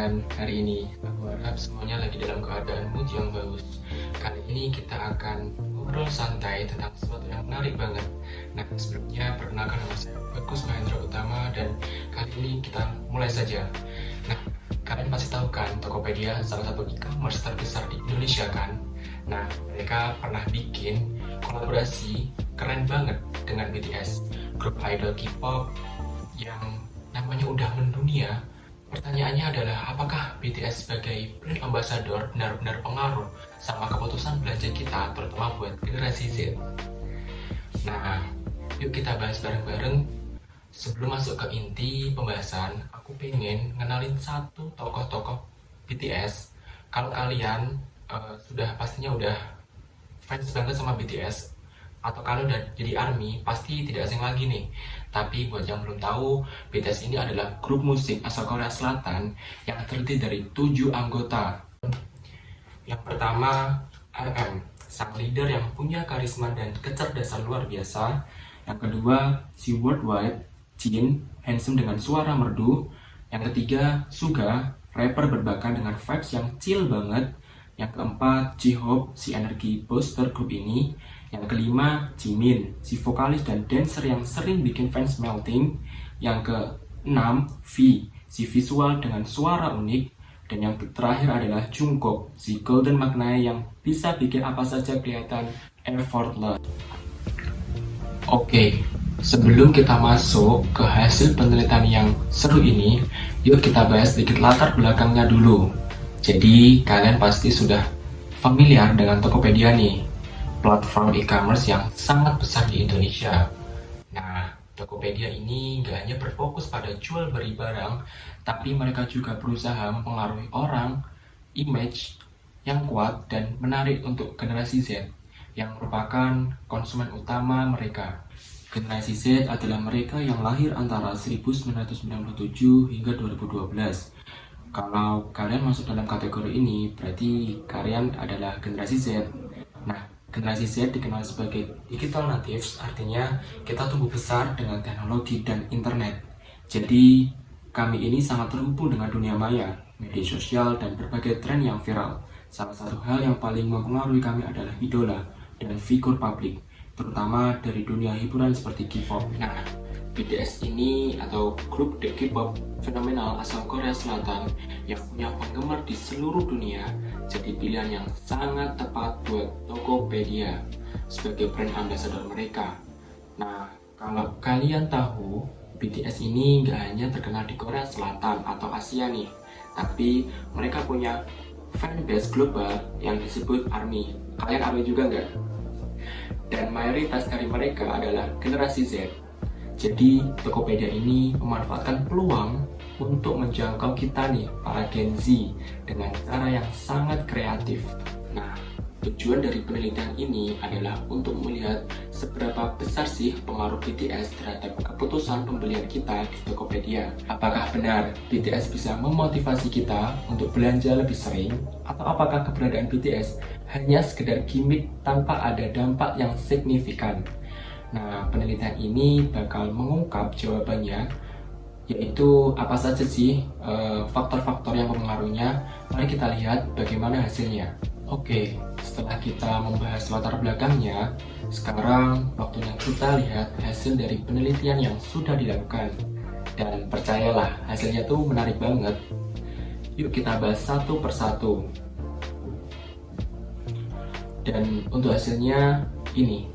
kalian hari ini? Aku harap semuanya lagi dalam keadaan mood yang bagus. Kali ini kita akan ngobrol santai tentang sesuatu yang menarik banget. Nah, sebelumnya perkenalkan nama saya Bagus Mahendra Utama dan kali ini kita mulai saja. Nah, kalian pasti tahu kan Tokopedia salah satu e-commerce terbesar di Indonesia kan? Nah, mereka pernah bikin kolaborasi keren banget dengan BTS, grup idol K-pop yang namanya udah mendunia. Pertanyaannya adalah apakah BTS sebagai brand ambassador benar-benar pengaruh sama keputusan belanja kita, terutama buat generasi Z. Nah, yuk kita bahas bareng-bareng. Sebelum masuk ke inti pembahasan, aku pengen ngenalin satu tokoh-tokoh BTS. Kalau kalian pastinya udah fans banget sama BTS, atau kalau udah jadi ARMY, pasti tidak asing lagi nih. Tapi buat yang belum tahu, BTS ini adalah grup musik asal Korea Selatan yang terdiri dari 7 anggota. Yang pertama, RM, sang leader yang punya karisma dan kecerdasan luar biasa. Yang kedua, si Worldwide, Jin, handsome dengan suara merdu. Yang ketiga, Suga, rapper berbakat dengan vibes yang chill banget. Yang keempat, J-Hope, si energi booster grup ini. Yang kelima, Jimin, si vokalis dan dancer yang sering bikin fans melting. Yang keenam, V, si visual dengan suara unik. Dan yang terakhir adalah Jungkook, si golden magnet yang bisa bikin apa saja kelihatan effortless. Oke, sebelum kita masuk ke hasil penelitian yang seru ini, yuk kita bahas sedikit latar belakangnya dulu. Jadi, kalian pasti sudah familiar dengan Tokopedia nih, platform e-commerce yang sangat besar di Indonesia. Nah, Tokopedia ini gak hanya berfokus pada jual beli barang, tapi mereka juga berusaha mempengaruhi orang, image yang kuat dan menarik untuk generasi Z, yang merupakan konsumen utama mereka. Generasi Z adalah mereka yang lahir antara 1997 hingga 2012. Kalau kalian masuk dalam kategori ini, berarti kalian adalah generasi Z. Nah, generasi Z dikenal sebagai digital natives, artinya kita tumbuh besar dengan teknologi dan internet. Jadi, kami ini sangat terhubung dengan dunia maya, media sosial, dan berbagai tren yang viral. Salah satu hal yang paling mempengaruhi kami adalah idola dan figur publik, terutama dari dunia hiburan seperti K-pop. Nah, BTS ini atau grup K-pop fenomenal asal Korea Selatan yang punya penggemar di seluruh dunia jadi pilihan yang sangat tepat buat Tokopedia sebagai brand ambassador mereka. Nah, kalau kalian tahu, BTS ini gak hanya terkenal di Korea Selatan atau Asia nih, tapi mereka punya fanbase global yang disebut ARMY. Kalian ARMY juga nggak? Dan mayoritas dari mereka adalah generasi Z. Jadi Tokopedia ini memanfaatkan peluang untuk menjangkau kita nih, para Gen Z, dengan cara yang sangat kreatif. Nah, tujuan dari penelitian ini adalah untuk melihat seberapa besar sih pengaruh BTS terhadap keputusan pembelian kita di Tokopedia. Apakah benar BTS bisa memotivasi kita untuk belanja lebih sering? Atau apakah keberadaan BTS hanya sekedar gimmick tanpa ada dampak yang signifikan? Nah, penelitian ini bakal mengungkap jawabannya, yaitu apa saja sih faktor-faktor yang mempengaruhinya. Mari kita lihat bagaimana hasilnya. Oke, setelah kita membahas latar belakangnya, sekarang waktunya kita lihat hasil dari penelitian yang sudah dilakukan. Dan percayalah, hasilnya tuh menarik banget. Yuk kita bahas satu persatu. Dan untuk hasilnya ini.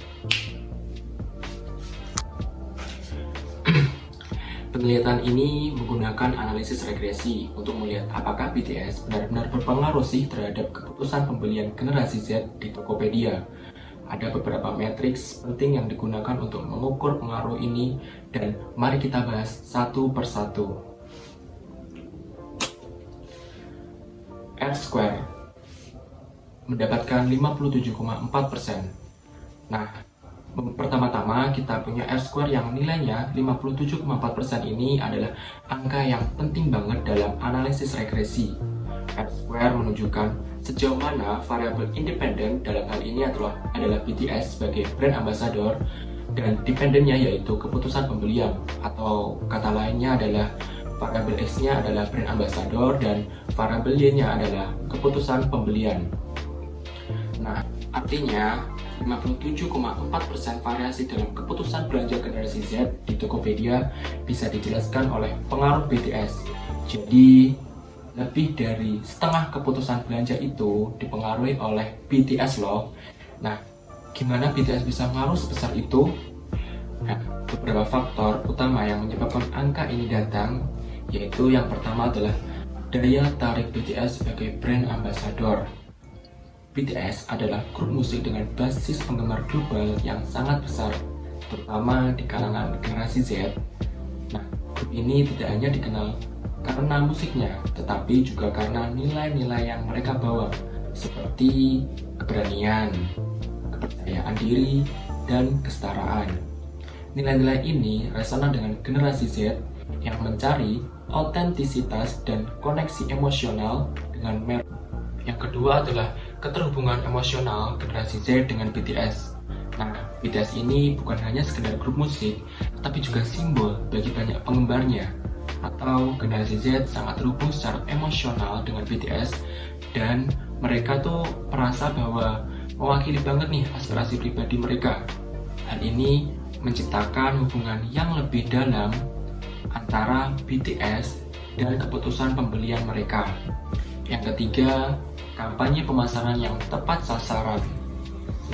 Penelitian ini menggunakan analisis regresi untuk melihat apakah BTS benar-benar berpengaruh sih terhadap keputusan pembelian generasi Z di Tokopedia. Ada beberapa matriks penting yang digunakan untuk mengukur pengaruh ini, dan mari kita bahas satu persatu. R-Square mendapatkan 57,4%. Nah, pertama-tama kita punya R-Square yang nilainya 57,4% ini adalah angka yang penting banget dalam analisis regresi. R-Square menunjukkan sejauh mana variabel independen, dalam hal ini adalah BTS sebagai brand ambassador, dan dependennya yaitu keputusan pembelian, atau kata lainnya adalah variabel X-nya adalah brand ambassador, dan variabel Y-nya adalah keputusan pembelian. Nah, artinya 57,4% variasi dalam keputusan belanja generasi Z di Tokopedia bisa dijelaskan oleh pengaruh BTS. Jadi, lebih dari setengah keputusan belanja itu dipengaruhi oleh BTS loh. Nah, gimana BTS bisa mengaruh sebesar itu? Nah, beberapa faktor utama yang menyebabkan angka ini datang, yaitu yang pertama adalah daya tarik BTS sebagai brand ambassador. BTS adalah grup musik dengan basis penggemar global yang sangat besar, terutama di kalangan generasi Z. Nah, grup ini tidak hanya dikenal karena musiknya, tetapi juga karena nilai-nilai yang mereka bawa, seperti keberanian, kepercayaan diri, dan kesetaraan. Nilai-nilai ini resona dengan generasi Z yang mencari autentisitas dan koneksi emosional dengan merek. Yang kedua adalah keterhubungan emosional generasi Z dengan BTS. Nah, BTS ini bukan hanya sekedar grup musik, tapi juga simbol bagi banyak penggemarnya. Atau generasi Z sangat terhubung secara emosional dengan BTS, dan mereka tuh merasa bahwa mewakili banget nih aspirasi pribadi mereka. Hal ini menciptakan hubungan yang lebih dalam antara BTS dan keputusan pembelian mereka. Yang ketiga, kampanye pemasaran yang tepat sasaran.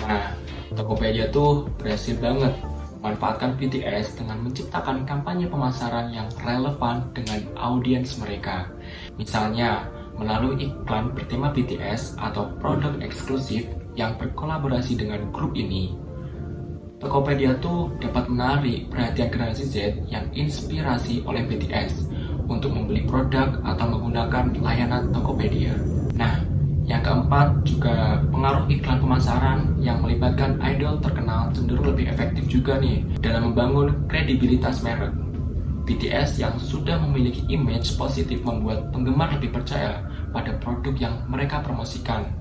Nah, Tokopedia tuh berhasil banget memanfaatkan BTS dengan menciptakan kampanye pemasaran yang relevan dengan audiens mereka. Misalnya, melalui iklan bertema BTS atau produk eksklusif yang berkolaborasi dengan grup ini. Tokopedia tuh dapat menarik perhatian generasi Z yang inspirasi oleh BTS untuk membeli produk atau menggunakan layanan Tokopedia. Nah, yang keempat juga pengaruh iklan pemasaran yang melibatkan idol terkenal cenderung lebih efektif juga nih dalam membangun kredibilitas merek. BTS yang sudah memiliki image positif membuat penggemar lebih percaya pada produk yang mereka promosikan.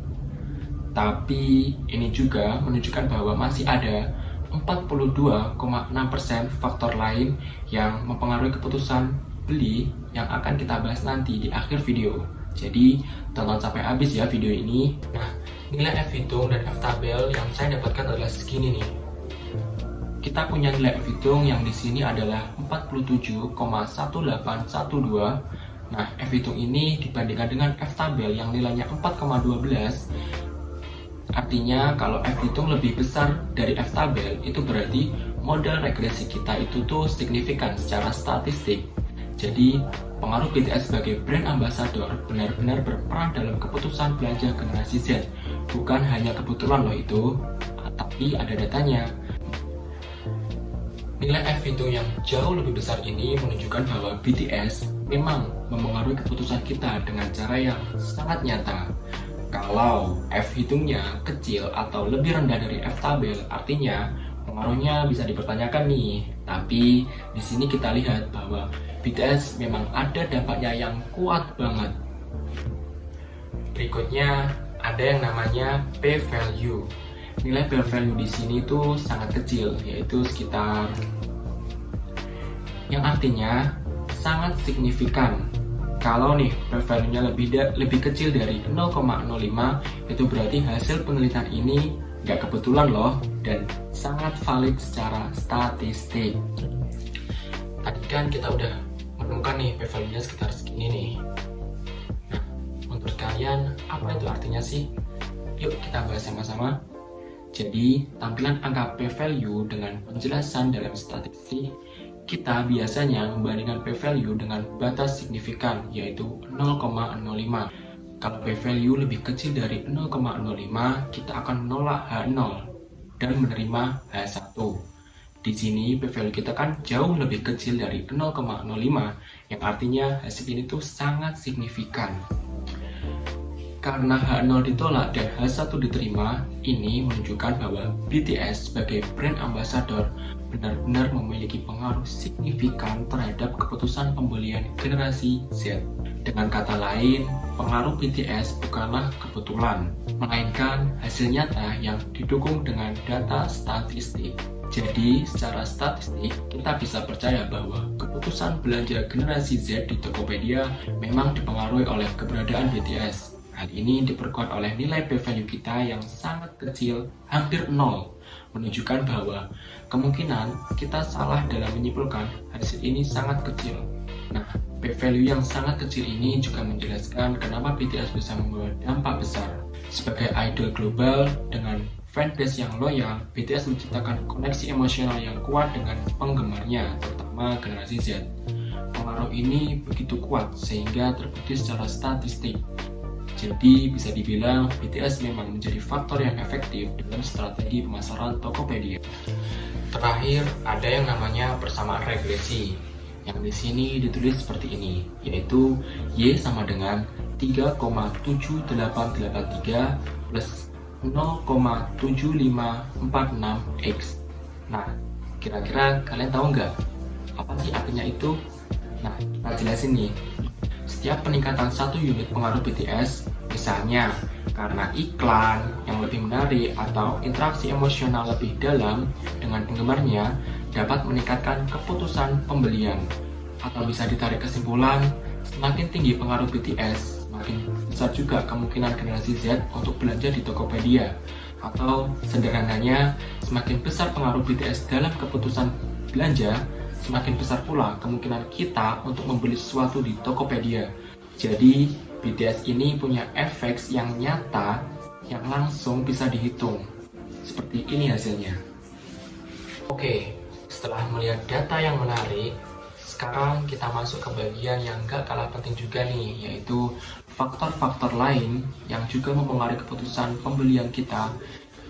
Tapi ini juga menunjukkan bahwa masih ada 42,6% faktor lain yang mempengaruhi keputusan beli yang akan kita bahas nanti di akhir video. Jadi tonton sampai habis ya video ini. Nah, nilai F hitung dan F tabel yang saya dapatkan adalah segini nih. Kita punya nilai F hitung yang di sini adalah 47,1812. Nah, F hitung ini dibandingkan dengan F tabel yang nilainya 4,12. Artinya kalau F hitung lebih besar dari F tabel, itu berarti modal regresi kita itu tuh signifikan secara statistik. Jadi, pengaruh BTS sebagai brand ambassador benar-benar berperan dalam keputusan belanja generasi Z. Bukan hanya kebetulan loh itu, tapi ada datanya. Nilai F hitung yang jauh lebih besar ini menunjukkan bahwa BTS memang mempengaruhi keputusan kita dengan cara yang sangat nyata. Kalau F hitungnya kecil atau lebih rendah dari F tabel, artinya pengaruhnya bisa dipertanyakan nih. Tapi di sini kita lihat bahwa BTS memang ada dampaknya yang kuat banget. Berikutnya ada yang namanya P-value. Nilai P-value di sini tuh sangat kecil, yaitu sekitar, yang artinya sangat signifikan. Kalau nih P-value-nya lebih kecil dari 0,05, itu berarti hasil penelitian ini nggak kebetulan loh, dan sangat valid secara statistik. Tadi kan kita udah menemukan nih P-value-nya sekitar segini nih. Nah, menurut kalian apa itu artinya sih? Yuk kita bahas sama-sama. Jadi, tampilan angka P-value dengan penjelasan dalam statistik, kita biasanya membandingkan P-value dengan batas signifikan, yaitu 0,05. Kalau P-value lebih kecil dari 0,05, kita akan menolak H0 dan menerima H1. Di sini P-value kita kan jauh lebih kecil dari 0,05, yang artinya hasil ini tuh sangat signifikan. Karena H0 ditolak dan H1 diterima, ini menunjukkan bahwa BTS sebagai brand ambassador benar-benar memiliki pengaruh signifikan terhadap keputusan pembelian generasi Z. Dengan kata lain, pengaruh BTS bukanlah kebetulan, melainkan hasil nyata yang didukung dengan data statistik. Jadi, secara statistik, kita bisa percaya bahwa keputusan belanja generasi Z di Tokopedia memang dipengaruhi oleh keberadaan BTS. Hal ini diperkuat oleh nilai p-value kita yang sangat kecil, hampir nol, menunjukkan bahwa kemungkinan kita salah dalam menyimpulkan hasil ini sangat kecil. Nah, p-value yang sangat kecil ini juga menjelaskan kenapa BTS bisa membawa dampak besar. Sebagai idol global dengan fanbase yang loyal, BTS menciptakan koneksi emosional yang kuat dengan penggemarnya, terutama generasi Z. Pengaruh ini begitu kuat sehingga terbukti secara statistik. Jadi bisa dibilang BTS memang menjadi faktor yang efektif dalam strategi pemasaran Tokopedia. Terakhir, ada yang namanya persamaan regresi, yang di sini ditulis seperti ini, yaitu Y sama dengan 3,7883 plus 0,7546x. Nah, kira-kira kalian tahu nggak apa sih artinya itu? Nah, kita jelasin nih. Setiap peningkatan 1 unit pengaruh BTS, misalnya karena iklan yang lebih menarik atau interaksi emosional lebih dalam dengan penggemarnya, dapat meningkatkan keputusan pembelian. Atau bisa ditarik kesimpulan, semakin tinggi pengaruh BTS, semakin besar juga kemungkinan generasi Z untuk belanja di Tokopedia. Atau sederhananya, semakin besar pengaruh BTS dalam keputusan belanja, semakin besar pula kemungkinan kita untuk membeli sesuatu di Tokopedia. Jadi, BTS ini punya efek yang nyata, yang langsung bisa dihitung. Seperti ini hasilnya. Oke, setelah melihat data yang menarik, sekarang kita masuk ke bagian yang gak kalah penting juga nih, yaitu faktor-faktor lain yang juga mempengaruhi keputusan pembelian kita.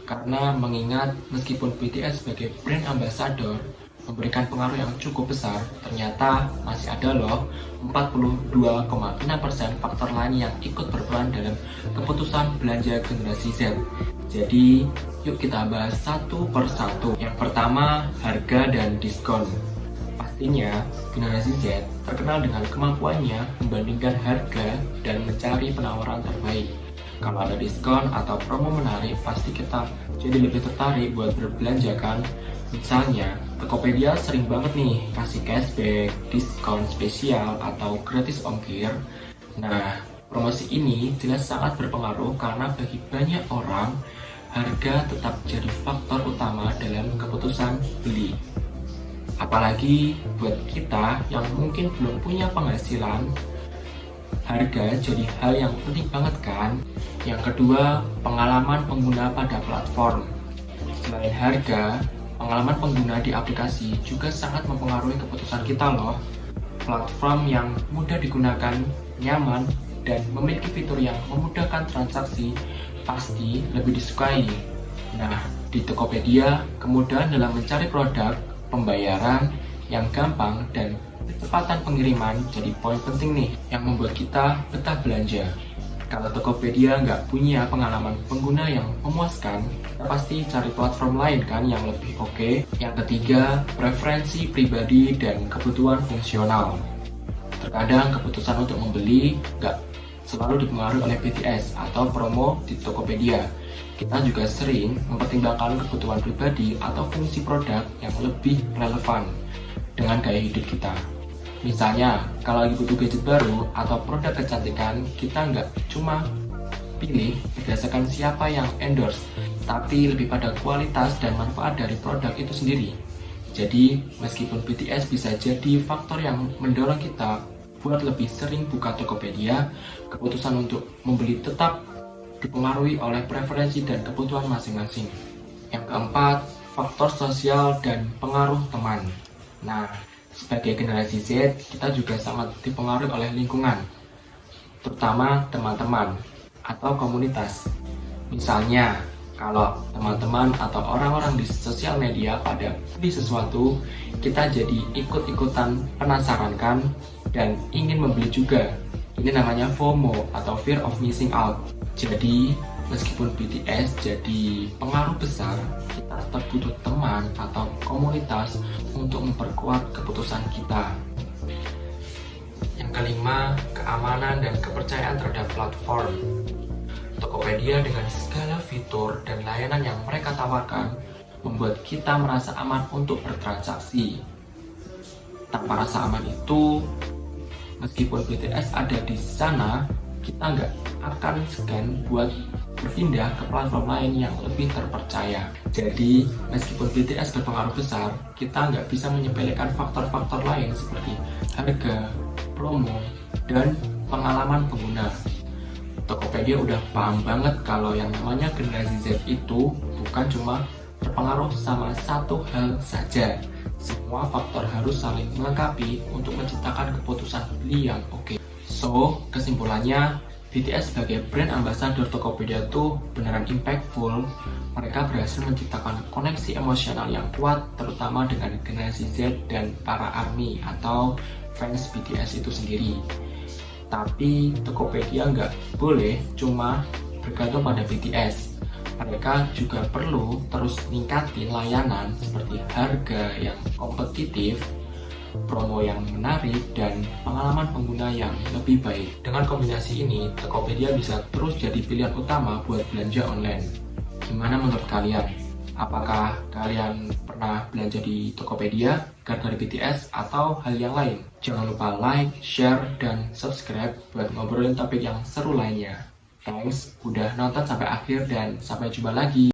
Karena mengingat meskipun BTS sebagai brand ambassador memberikan pengaruh yang cukup besar, ternyata masih ada loh 42,6% faktor lain yang ikut berperan dalam keputusan belanja generasi Z. Jadi, yuk kita bahas satu per satu. Yang pertama, harga dan diskon. Pastinya, generasi Z terkenal dengan kemampuannya membandingkan harga dan mencari penawaran terbaik. Kalau ada diskon atau promo menarik, pasti kita jadi lebih tertarik buat berbelanja kan? Misalnya, Tokopedia sering banget nih kasih cashback, diskon spesial, atau gratis ongkir. Nah, promosi ini jelas sangat berpengaruh karena bagi banyak orang, harga tetap jadi faktor utama dalam keputusan beli. Apalagi buat kita yang mungkin belum punya penghasilan, harga jadi hal yang penting banget kan? Yang kedua, pengalaman pengguna pada platform. Selain harga, pengalaman pengguna di aplikasi juga sangat mempengaruhi keputusan kita loh. Platform yang mudah digunakan, nyaman, dan memiliki fitur yang memudahkan transaksi pasti lebih disukai. Nah, di Tokopedia, kemudahan dalam mencari produk, pembayaran yang gampang, dan kecepatan pengiriman jadi poin penting nih yang membuat kita betah belanja. Kalau Tokopedia nggak punya pengalaman pengguna yang memuaskan, kita pasti cari platform lain kan yang lebih oke. Yang ketiga, preferensi pribadi dan kebutuhan fungsional. Terkadang keputusan untuk membeli nggak selalu dipengaruhi oleh BTS atau promo di Tokopedia. Kita juga sering mempertimbangkan kebutuhan pribadi atau fungsi produk yang lebih relevan dengan gaya hidup kita. Misalnya, kalau lagi butuh gadget baru atau produk kecantikan, kita nggak cuma pilih berdasarkan siapa yang endorse, tapi lebih pada kualitas dan manfaat dari produk itu sendiri. Jadi, meskipun BTS bisa jadi faktor yang mendorong kita buat lebih sering buka Tokopedia, keputusan untuk membeli tetap dipengaruhi oleh preferensi dan kebutuhan masing-masing. Yang keempat, faktor sosial dan pengaruh teman. Nah, sebagai generasi Z, kita juga sangat dipengaruhi oleh lingkungan, terutama teman-teman atau komunitas. Misalnya, kalau teman-teman atau orang-orang di sosial media pada beli sesuatu, kita jadi ikut-ikutan penasaran kan, dan ingin membeli juga. Ini namanya FOMO atau Fear of Missing Out. Jadi, meskipun BTS jadi pengaruh besar, kita tetap butuh teman atau komunitas untuk memperkuat keputusan kita. Yang kelima, keamanan dan kepercayaan terhadap platform. Tokopedia dengan segala fitur dan layanan yang mereka tawarkan membuat kita merasa aman untuk bertransaksi. Tanpa rasa aman itu, meskipun BTS ada di sana, kita nggak akan segan buat berpindah ke platform lain yang lebih terpercaya. Jadi, meskipun BTS berpengaruh besar, kita nggak bisa menyepelekan faktor-faktor lain seperti harga, promo, dan pengalaman pengguna. Tokopedia udah paham banget kalau yang namanya generasi Z itu bukan cuma berpengaruh sama satu hal saja. Semua faktor harus saling melengkapi untuk menciptakan keputusan beli yang oke. So, kesimpulannya, BTS sebagai brand ambassador Tokopedia tuh beneran impactful. Mereka berhasil menciptakan koneksi emosional yang kuat, terutama dengan generasi Z dan para ARMY atau fans BTS itu sendiri. Tapi Tokopedia nggak boleh cuma bergantung pada BTS. Mereka juga perlu terus ningkatin layanan seperti harga yang kompetitif, promo yang menarik, dan pengalaman pengguna yang lebih baik. Dengan kombinasi ini, Tokopedia bisa terus jadi pilihan utama buat belanja online. Gimana menurut kalian? Apakah kalian pernah belanja di Tokopedia gara-gara BTS atau hal yang lain? Jangan lupa like, share, dan subscribe buat ngobrolin topik yang seru lainnya. Thanks udah nonton sampai akhir dan sampai jumpa lagi.